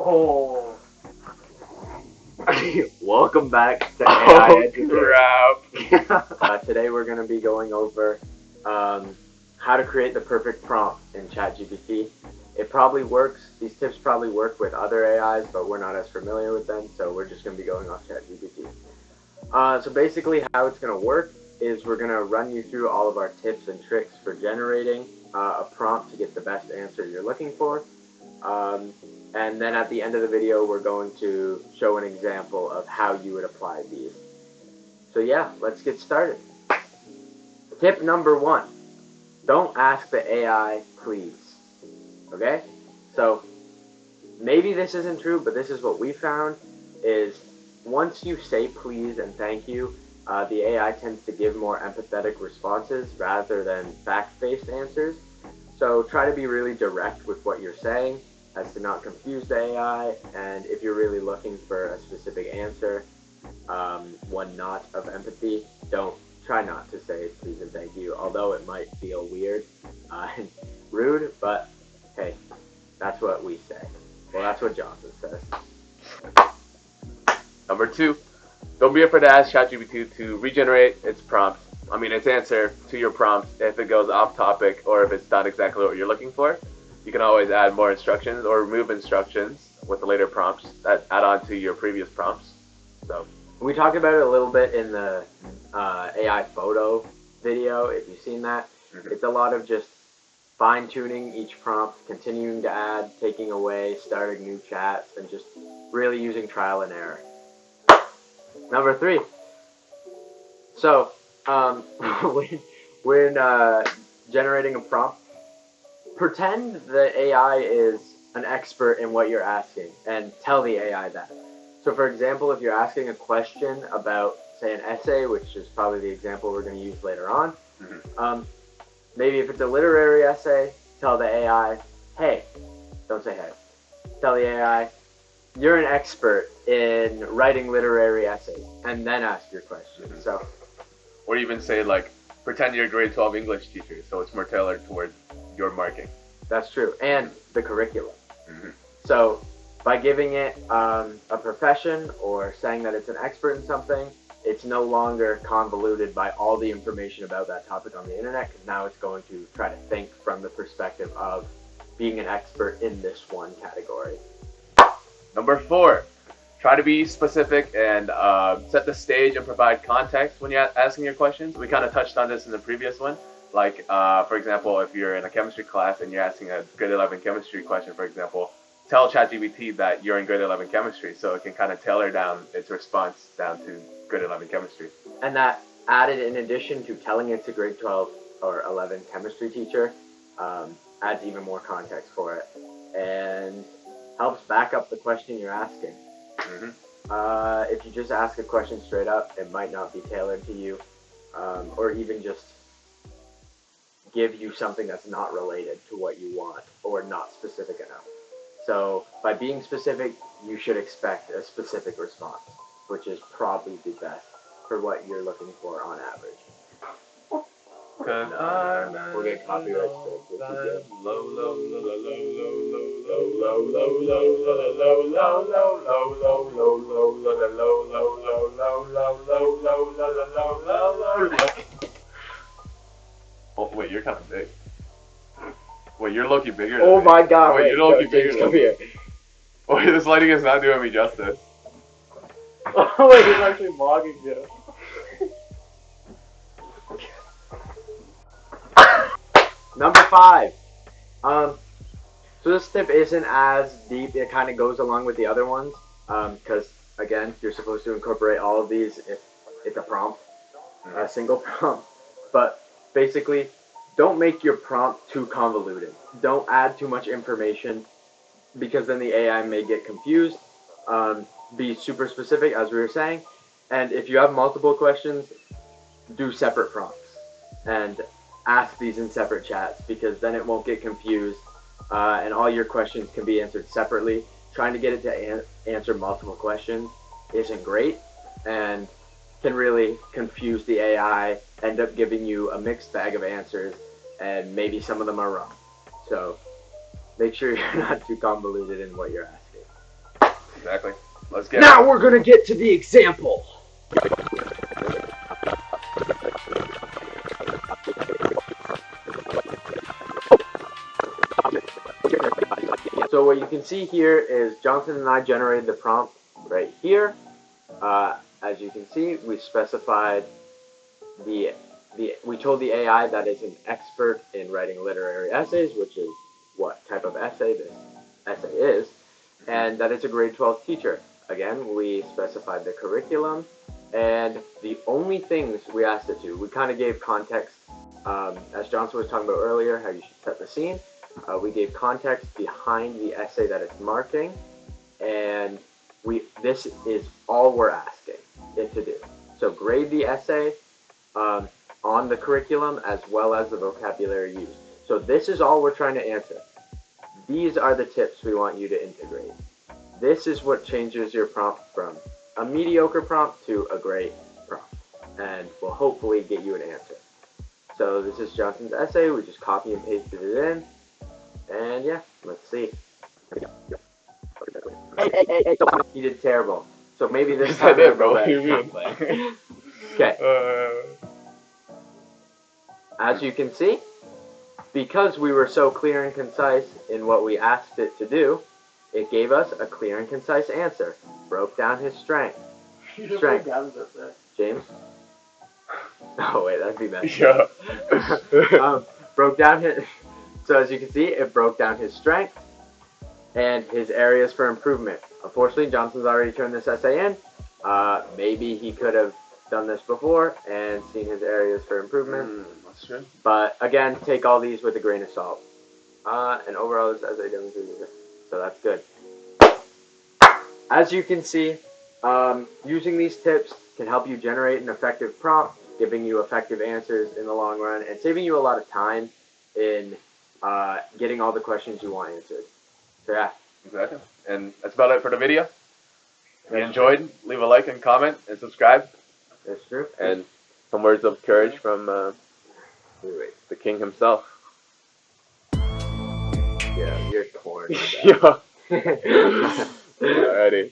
Oh. Welcome back to AI Education. Crap. Today we're going to be going over how to create the perfect prompt in ChatGPT. It probably works. These tips probably work with other AIs, but we're not as familiar with them, so we're just going to be going off ChatGPT. So basically how it's going to work is we're going to run you through all of our tips and tricks for generating a prompt to get the best answer you're looking for. And then at the end of the video, we're going to show an example of how you would apply these. So yeah, let's get started. Tip number 1, don't ask the AI, please. Okay? So maybe this isn't true, but this is what we found, is once you say please and thank you, the AI tends to give more empathetic responses rather than fact-based answers. So try to be really direct with what you're saying, as to not confuse the AI, and if you're really looking for a specific answer, one not of empathy, try not to say please and thank you, although it might feel weird and rude, but hey, that's what we say. Well, that's what Johnson says. Number 2, don't be afraid to ask ChatGPT to regenerate its answer to your prompt if it goes off topic or if it's not exactly what you're looking for. You can always add more instructions or remove instructions with the later prompts that add on to your previous prompts. So we talked about it a little bit in the AI photo video, if you've seen that. It's a lot of just fine-tuning each prompt, continuing to add, taking away, starting new chats, and just really using trial and error. Number 3. So, when generating a prompt, pretend the AI is an expert in what you're asking and tell the AI that. So for example, if you're asking a question about, say, an essay, which is probably the example we're going to use later on, maybe if it's a literary essay, tell the AI, hey, don't say hey, tell the AI, you're an expert in writing literary essays, and then ask your question. So, or even say, like, pretend you're a grade 12 English teacher, so it's more tailored towards your marking. That's true, and the curriculum. So by giving it a profession or saying that it's an expert in something, it's no longer convoluted by all the information about that topic on the internet, because now it's going to try to think from the perspective of being an expert in this one category. Number 4, try to be specific and set the stage and provide context when you're asking your questions. We kind of touched on this in the previous one. Like, for example, if you're in a chemistry class and you're asking a grade 11 chemistry question, for example, tell ChatGPT that you're in grade 11 chemistry, so it can kind of tailor down its response down to grade 11 chemistry. And that added, in addition to telling it's a grade 12 or 11 chemistry teacher, adds even more context for it and helps back up the question you're asking. If you just ask a question straight up, it might not be tailored to you, or even just give you something that's not related to what you want or not specific enough. So by being specific, you should expect a specific response, which is probably the best for what you're looking for on average. We'll get copyright strikes. Oh, wait, you're kind of big. Wait, you're low-key bigger than Oh me. my god, Wait, you're low-key bigger James, than come me. here. Wait, this lighting is not doing me justice. Oh wait, he's actually mogging you. Number 5. So this tip isn't as deep. It kind of goes along with the other ones, because again, you're supposed to incorporate all of these if it's a prompt, a single prompt. But basically, don't make your prompt too convoluted. Don't add too much information, because then the AI may get confused. Be super specific, as we were saying. And if you have multiple questions, do separate prompts and ask these in separate chats, because then it won't get confused, and all your questions can be answered separately. Trying to get it to answer multiple questions isn't great and can really confuse the AI, end up giving you a mixed bag of answers, and maybe some of them are wrong. So make sure you're not too convoluted in what you're asking. Exactly. Let's get Now we're gonna get to the example. So what you can see here is Jonathan and I generated the prompt right here. As you can see, we specified we told the AI that it's an expert in writing literary essays, which is what type of essay this essay is, and that it's a grade 12 teacher. Again, we specified the curriculum, and the only things we asked it to, we kind of gave context, as Johnson was talking about earlier, how you should set the scene. We gave context behind the essay that it's marking, and this is all we're asking it to do. So grade the essay on the curriculum as well as the vocabulary used. So this is all we're trying to answer. These are the tips we want you to integrate. This is what changes your prompt from a mediocre prompt to a great prompt, and will hopefully get you an answer. So this is Johnson's essay. We just copy and pasted it in, and yeah, let's see. He did terrible. So maybe this time. I did, bro. What do you mean? Okay. As you can see, because we were so clear and concise in what we asked it to do, it gave us a clear and concise answer. Broke down his strength. James? Oh wait, that'd be messy. Yeah. Broke down his. So as you can see, it broke down his strength and his areas for improvement. Unfortunately, Johnson's already turned this essay in. Maybe he could have done this before and seen his areas for improvement. That's true. But again, take all these with a grain of salt. And overall, this essay demonstrated, so that's good. As you can see, using these tips can help you generate an effective prompt, giving you effective answers in the long run, and saving you a lot of time in getting all the questions you want answered. So yeah. Exactly. And that's about it for the video. If you enjoyed, leave a like and comment and subscribe. That's true. And some words of courage from the king himself. Yeah, you're corn. Yeah. Alrighty.